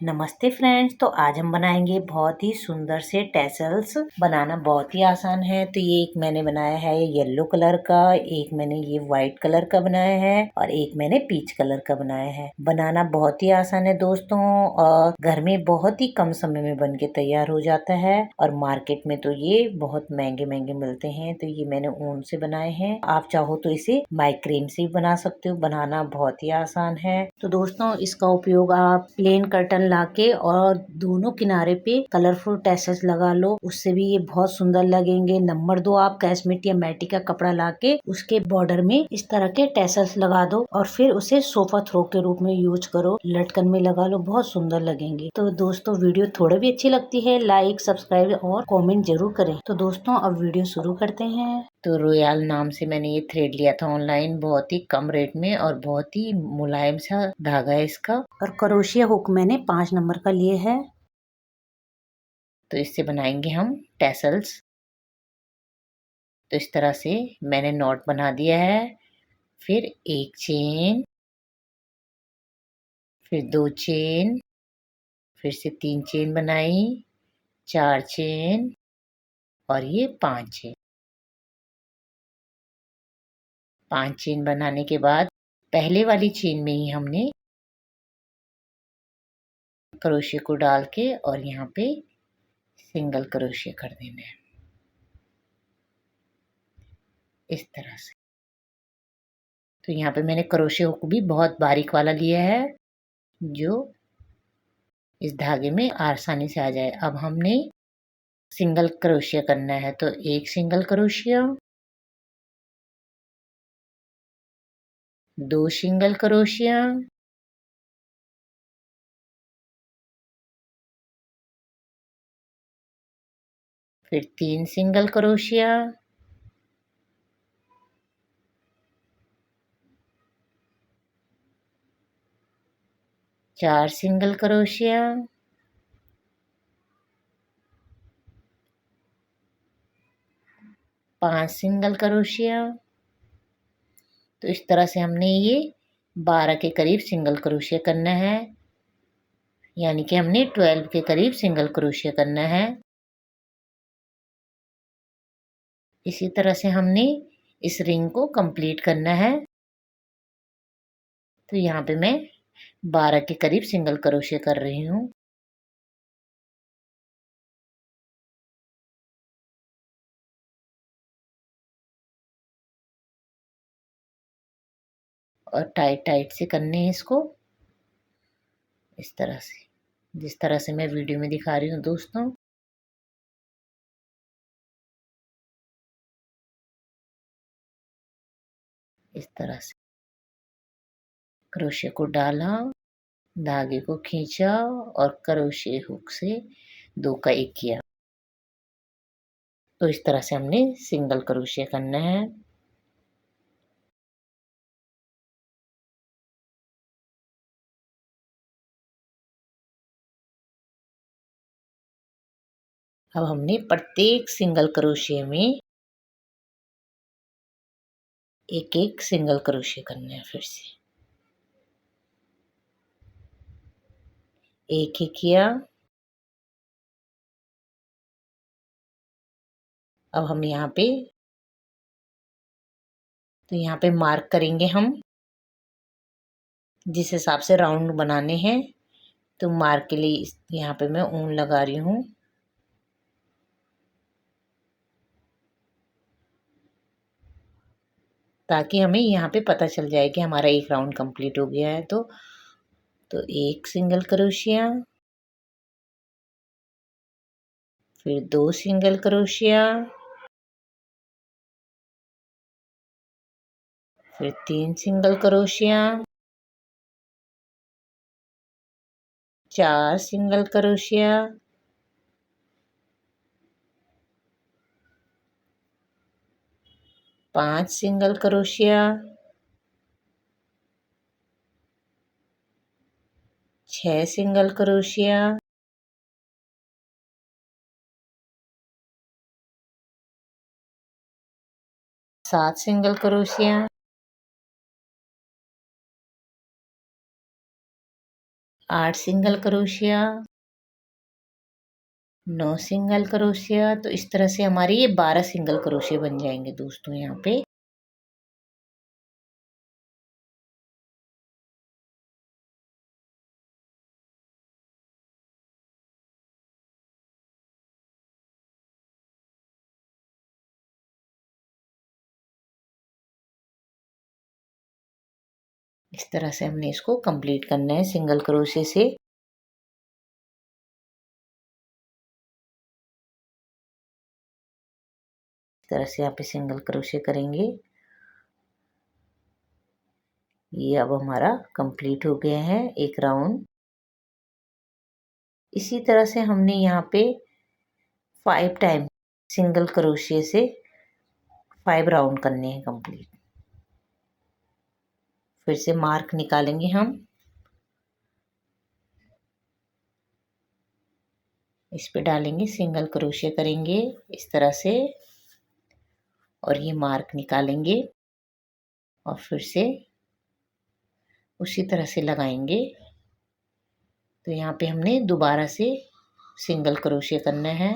नमस्ते फ्रेंड्स। तो आज हम बनाएंगे बहुत ही सुंदर से टैसल्स। बनाना बहुत ही आसान है। तो ये एक मैंने बनाया है येलो कलर का, एक मैंने ये व्हाइट कलर का बनाया है और एक मैंने पीच कलर का बनाया है। बनाना बहुत ही आसान है दोस्तों, और घर में बहुत ही कम समय में बन के तैयार हो जाता है। और मार्केट में तो ये बहुत महंगे महंगे मिलते हैं। तो ये मैंने ऊन से बनाए हैं। आप चाहो तो इसे माइक्रेन से भी बना सकते हो। बनाना बहुत ही आसान है। तो दोस्तों इसका उपयोग आप प्लेन कर्टन लाके और दोनों किनारे पे कलरफुल टैसल्स लगा लो, उससे भी ये बहुत सुंदर लगेंगे। नंबर 2, आप कैशमेट या मैटी का कपड़ा लाके उसके बॉर्डर में इस तरह के टैसल्स लगा दो और फिर उसे सोफा थ्रो के रूप में यूज करो। लटकन में लगा लो, बहुत सुंदर लगेंगे। तो दोस्तों वीडियो थोड़ा भी अच्छी लगती है लाइक सब्सक्राइब और कमेंट जरूर करें। तो दोस्तों अब वीडियो शुरू करते हैं। तो रोयाल नाम से मैंने ये थ्रेड लिया था ऑनलाइन, बहुत ही कम रेट में और बहुत ही मुलायम सा धागा है इसका। और क्रोशिया हुक मैंने 5 नंबर का लिए है। तो इससे बनाएंगे हम टैसल्स। तो इस तरह से मैंने नॉट बना दिया है। फिर एक चेन, फिर 2 चेन, फिर से 3 चेन बनाई, 4 चेन और ये 5 चेन। 5 चेन बनाने के बाद पहले वाली चेन में ही हमने क्रोशिया को डाल के और यहाँ पे सिंगल क्रोशिया कर देना है इस तरह से। तो यहाँ पे मैंने क्रोशिया हुक भी बहुत बारीक वाला लिया है जो इस धागे में आसानी से आ जाए। अब हमने सिंगल क्रोशिया करना है। तो एक सिंगल क्रोशिया, 2 सिंगल क्रोशिया, फिर 3 single crochet, 4 single crochet, 5 single crochet. तो इस तरह से हमने ये 12 के करीब सिंगल क्रोशिया करना है, यानी कि हमने 12 के करीब सिंगल क्रोशिया करना है। इसी तरह से हमने इस रिंग को कंप्लीट करना है। तो यहाँ पे मैं 12 के करीब सिंगल क्रोशिया कर रही हूँ। और टाइट टाइट से करने हैं इसको इस तरह से, जिस तरह से मैं वीडियो में दिखा रही हूँ दोस्तों। इस तरह से क्रोशिया को डाला, धागे को खींचा और क्रोशिया हुक से 2 का 1 किया। तो इस तरह से हमने सिंगल क्रोशिया करना है। अब हमने प्रत्येक सिंगल क्रोशिया में एक एक सिंगल क्रोशिया करना है। फिर से एक ही किया। अब हम यहाँ पे मार्क करेंगे हम जिस हिसाब से राउंड बनाने हैं। तो मार्क के लिए यहाँ पे मैं ऊन लगा रही हूँ। ताकि हमें यहाँ पे पता चल जाए कि हमारा एक राउंड कंप्लीट हो गया है। तो एक सिंगल क्रोशिया, फिर 2 सिंगल क्रोशिया, फिर 3 single crochet, 4 single crochet, 5 single crochet, 6 single crochet, 7 single crochet, 8 single crochet, 9 single crochet. तो इस तरह से हमारी ये 12 सिंगल क्रोशिया बन जाएंगे दोस्तों यहाँ पे। इस तरह से हमने इसको कंप्लीट करना है सिंगल क्रोशिया से। इस तरह से यहाँ पे सिंगल क्रोशिया करेंगे। ये अब हमारा कंप्लीट हो गया है एक राउंड। इसी तरह से हमने यहाँ पे 5 टाइम सिंगल क्रोशिया से 5 राउंड करने हैं कंप्लीट। फिर से मार्क निकालेंगे हम। इस पे डालेंगे, सिंगल क्रोशिया करेंगे इस तरह से और ये मार्क निकालेंगे और फिर से उसी तरह से लगाएंगे। तो यहाँ पे हमने दोबारा से सिंगल क्रोशिया करना है।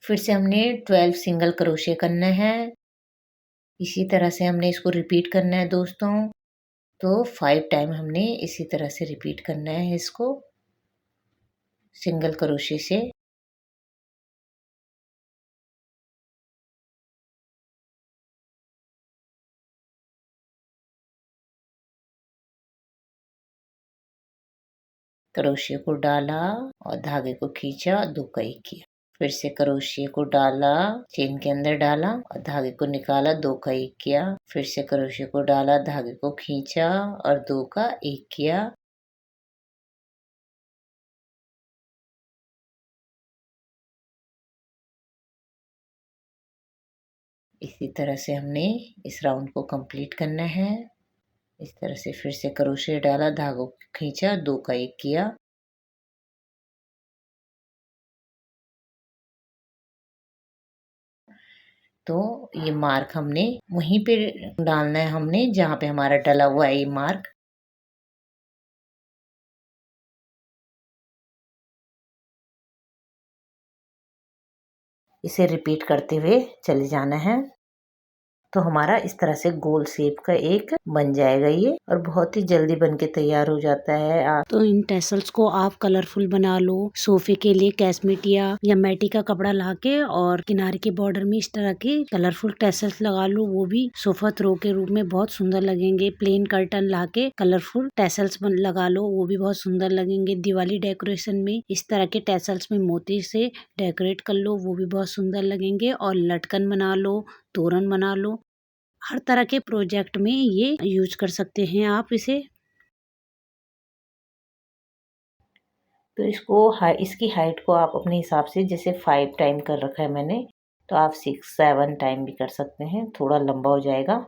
फिर से हमने 12 सिंगल क्रोशिया करना है। इसी तरह से हमने इसको रिपीट करना है दोस्तों। तो 5 टाइम हमने इसी तरह से रिपीट करना है इसको सिंगल क्रोशिया से। क्रोशिया को डाला और धागे को खींचा, 2 का 1 किया। फिर से क्रोशिया को डाला, चेन के अंदर डाला और धागे को निकाला, 2 का 1 किया। फिर से क्रोशिया को डाला, धागे को खींचा और 2 का 1 किया। इसी तरह से हमने इस राउंड को कंप्लीट करना है। इस तरह से फिर से क्रोशिया डाला, धागों को खींचा, 2 का 1 किया। तो ये मार्क हमने वहीं पे डालना है, हमने जहाँ पे हमारा डला हुआ है ये मार्क। इसे रिपीट करते हुए चले जाना है। तो हमारा इस तरह से गोल शेप का एक बन जाएगा ये और बहुत ही जल्दी बन के तैयार हो जाता है। तो इन टैसल्स को आप कलरफुल बना लो। सोफे के लिए कैसमेट या मैटी का कपड़ा लाके और किनारे के बॉर्डर में इस तरह के कलरफुल टैसल्स लगा लो, वो भी सोफा थ्रो के रूप में बहुत सुंदर लगेंगे। प्लेन कर्टन लाके कलरफुल टैसल्स लगा लो, वो भी बहुत सुंदर लगेंगे। दिवाली डेकोरेशन में इस तरह के टैसल्स में मोती से डेकोरेट कर लो, वो भी बहुत सुंदर लगेंगे। और लटकन बना लो, तोरण बना लो, हर तरह के प्रोजेक्ट में ये यूज कर सकते हैं आप इसे। तो इसकी हाइट को आप अपने हिसाब से, जैसे 5 टाइम कर रखा है मैंने, तो आप 6-7 टाइम भी कर सकते हैं, थोड़ा लंबा हो जाएगा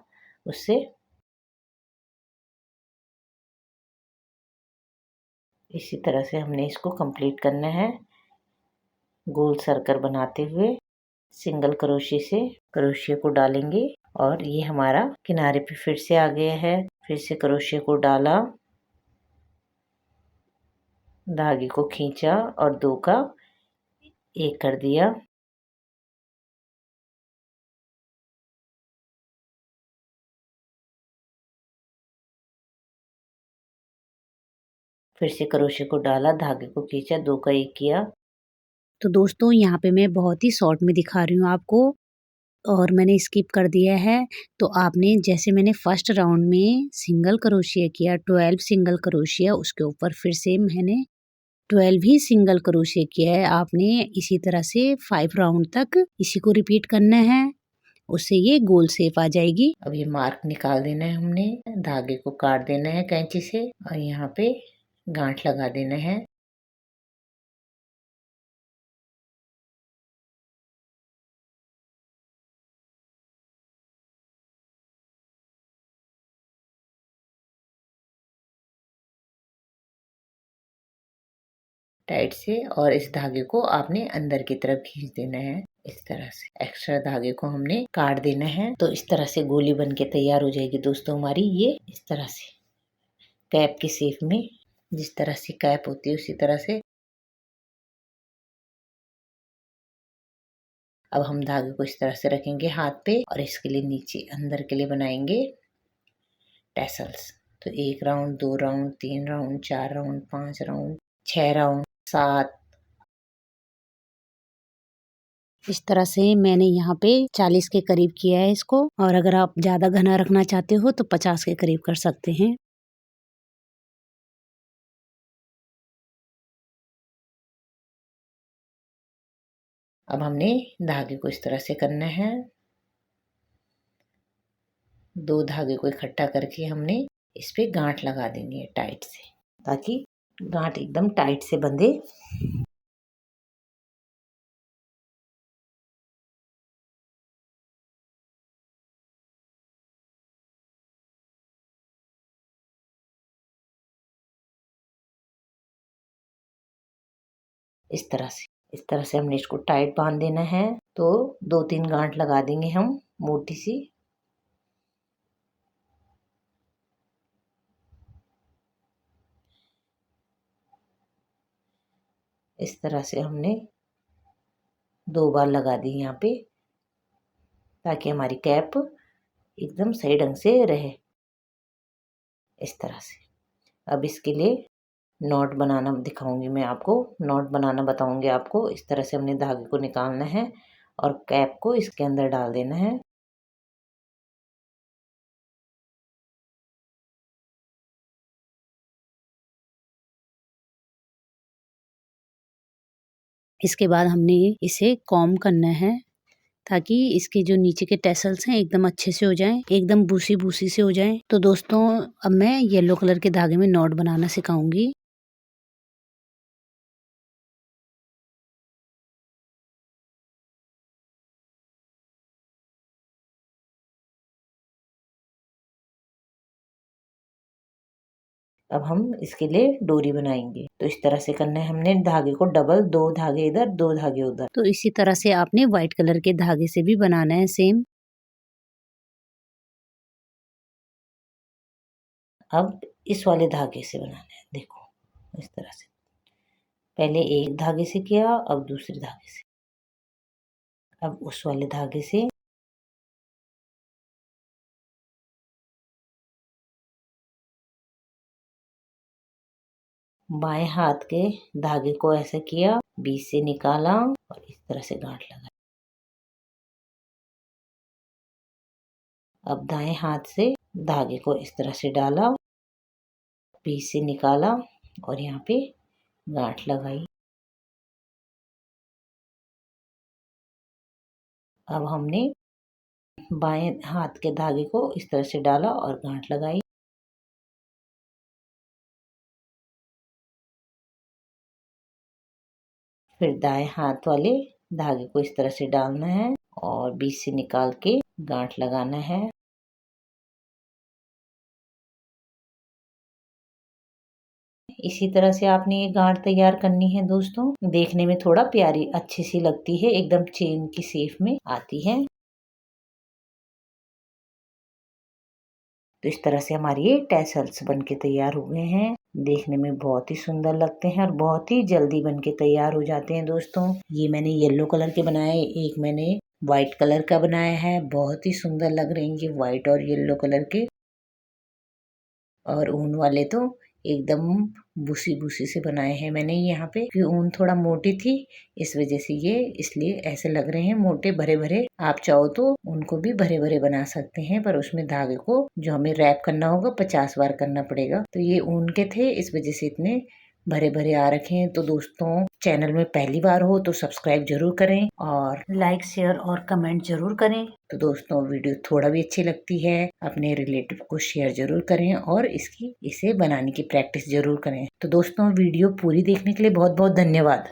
उससे। इसी तरह से हमने इसको कंप्लीट करना है गोल सर्कल बनाते हुए। सिंगल क्रोशिया से क्रोशिया को डालेंगे और ये हमारा किनारे पे फिर से आ गया है। फिर से क्रोशिया को डाला, धागे को खींचा और 2 का 1 कर दिया। फिर से क्रोशिया को डाला, धागे को खींचा, 2 का 1 किया। तो दोस्तों यहाँ पे मैं बहुत ही शॉर्ट में दिखा रही हूँ आपको और मैंने स्किप कर दिया है। तो आपने, जैसे मैंने फर्स्ट राउंड में सिंगल क्रोशिया किया 12 सिंगल क्रोशिया, उसके ऊपर फिर से मैंने 12 ही सिंगल क्रोशिया किया है। आपने इसी तरह से 5 राउंड तक इसी को रिपीट करना है, उससे ये गोल शेप आ जाएगी। अब ये मार्क निकाल देना है हमने, धागे को काट देना है कैंची से और यहाँ पे गांठ लगा देना है। टाइट से, और इस धागे को आपने अंदर की तरफ खींच देना है। इस तरह से एक्स्ट्रा धागे को हमने काट देना है। तो इस तरह से गोली बन के तैयार हो जाएगी दोस्तों हमारी ये, इस तरह से। कैप की शेप में, जिस तरह से कैप होती है उसी तरह से। अब हम धागे को इस तरह से रखेंगे हाथ पे और इसके लिए नीचे अंदर के लिए बनाएंगे टैसल्स। तो 1 round, 2 round, 3 round, 4 round, 5 round, 6 round, 7। इस तरह से मैंने यहाँ पे 40 के करीब किया है इसको, और अगर आप ज्यादा घना रखना चाहते हो तो 50 के करीब कर सकते हैं। अब हमने धागे को इस तरह से करना है। 2 धागे को इकट्ठा करके हमने इस पे गांठ लगा देंगे टाइट से, ताकि गांठ एकदम टाइट से बंधे। इस तरह से हमने इसको टाइट बांध देना है। तो 2-3 गांठ लगा देंगे हम मोटी सी। इस तरह से हमने 2 बार लगा दी यहाँ पे, ताकि हमारी कैप एकदम सही ढंग से रहे। इस तरह से अब इसके लिए नॉट बनाना दिखाऊंगी मैं आपको, नॉट बनाना बताऊंगी आपको। इस तरह से हमने धागे को निकालना है और कैप को इसके अंदर डाल देना है। इसके बाद हमने इसे कॉम्ब करना है, ताकि इसके जो नीचे के टेसल्स हैं एकदम अच्छे से हो जाएं, एकदम बूसी बूसी से हो जाएं। तो दोस्तों अब मैं येलो कलर के धागे में नॉट बनाना सिखाऊंगी। अब हम इसके लिए डोरी बनाएंगे। तो इस तरह से करना है हमने, धागे को डबल, 2 धागे इधर, 2 धागे उधर। तो इसी तरह से आपने व्हाइट कलर के धागे से भी बनाना है सेम। अब इस वाले धागे से बनाना है, देखो इस तरह से। पहले एक धागे से किया, अब दूसरे धागे से, अब उस वाले धागे से। बाएं हाथ के धागे को ऐसे किया, बीच से निकाला और इस तरह से गांठ लगाई। अब दाएं हाथ से धागे को इस तरह से डाला, बीच से निकाला और यहाँ पे गांठ लगाई। अब हमने बाएं हाथ के धागे को इस तरह से डाला और गांठ लगाई। फिर दाएं हाथ वाले धागे को इस तरह से डालना है और बीच से निकाल के गांठ लगाना है। इसी तरह से आपने ये गांठ तैयार करनी है दोस्तों। देखने में थोड़ा प्यारी अच्छी सी लगती है, एकदम चेन की शेप में आती है। तो इस तरह से हमारे ये टैसल्स बन के तैयार हो गए हैं। देखने में बहुत ही सुंदर लगते हैं और बहुत ही जल्दी बन के तैयार हो जाते हैं दोस्तों। ये मैंने येलो कलर के बनाए, एक मैंने व्हाइट कलर का बनाया है। बहुत ही सुंदर लग रहे हैं ये व्हाइट और येलो कलर के। और ऊन वाले तो एकदम बूसी बूसी से बनाए हैं मैंने यहाँ पे, क्योंकि ऊन थोड़ा मोटी थी इस वजह से ये इसलिए ऐसे लग रहे हैं मोटे भरे भरे। आप चाहो तो उनको भी भरे भरे बना सकते हैं, पर उसमें धागे को जो हमें रैप करना होगा 50 बार करना पड़ेगा। तो ये ऊन के थे, इस वजह से इतने भरे भरे आ रखे हैं। तो दोस्तों चैनल में पहली बार हो तो सब्सक्राइब जरूर करें और लाइक शेयर और कमेंट जरूर करें। तो दोस्तों वीडियो थोड़ा भी अच्छी लगती है अपने रिलेटिव को शेयर जरूर करें और इसे बनाने की प्रैक्टिस जरूर करें। तो दोस्तों वीडियो पूरी देखने के लिए बहुत बहुत धन्यवाद।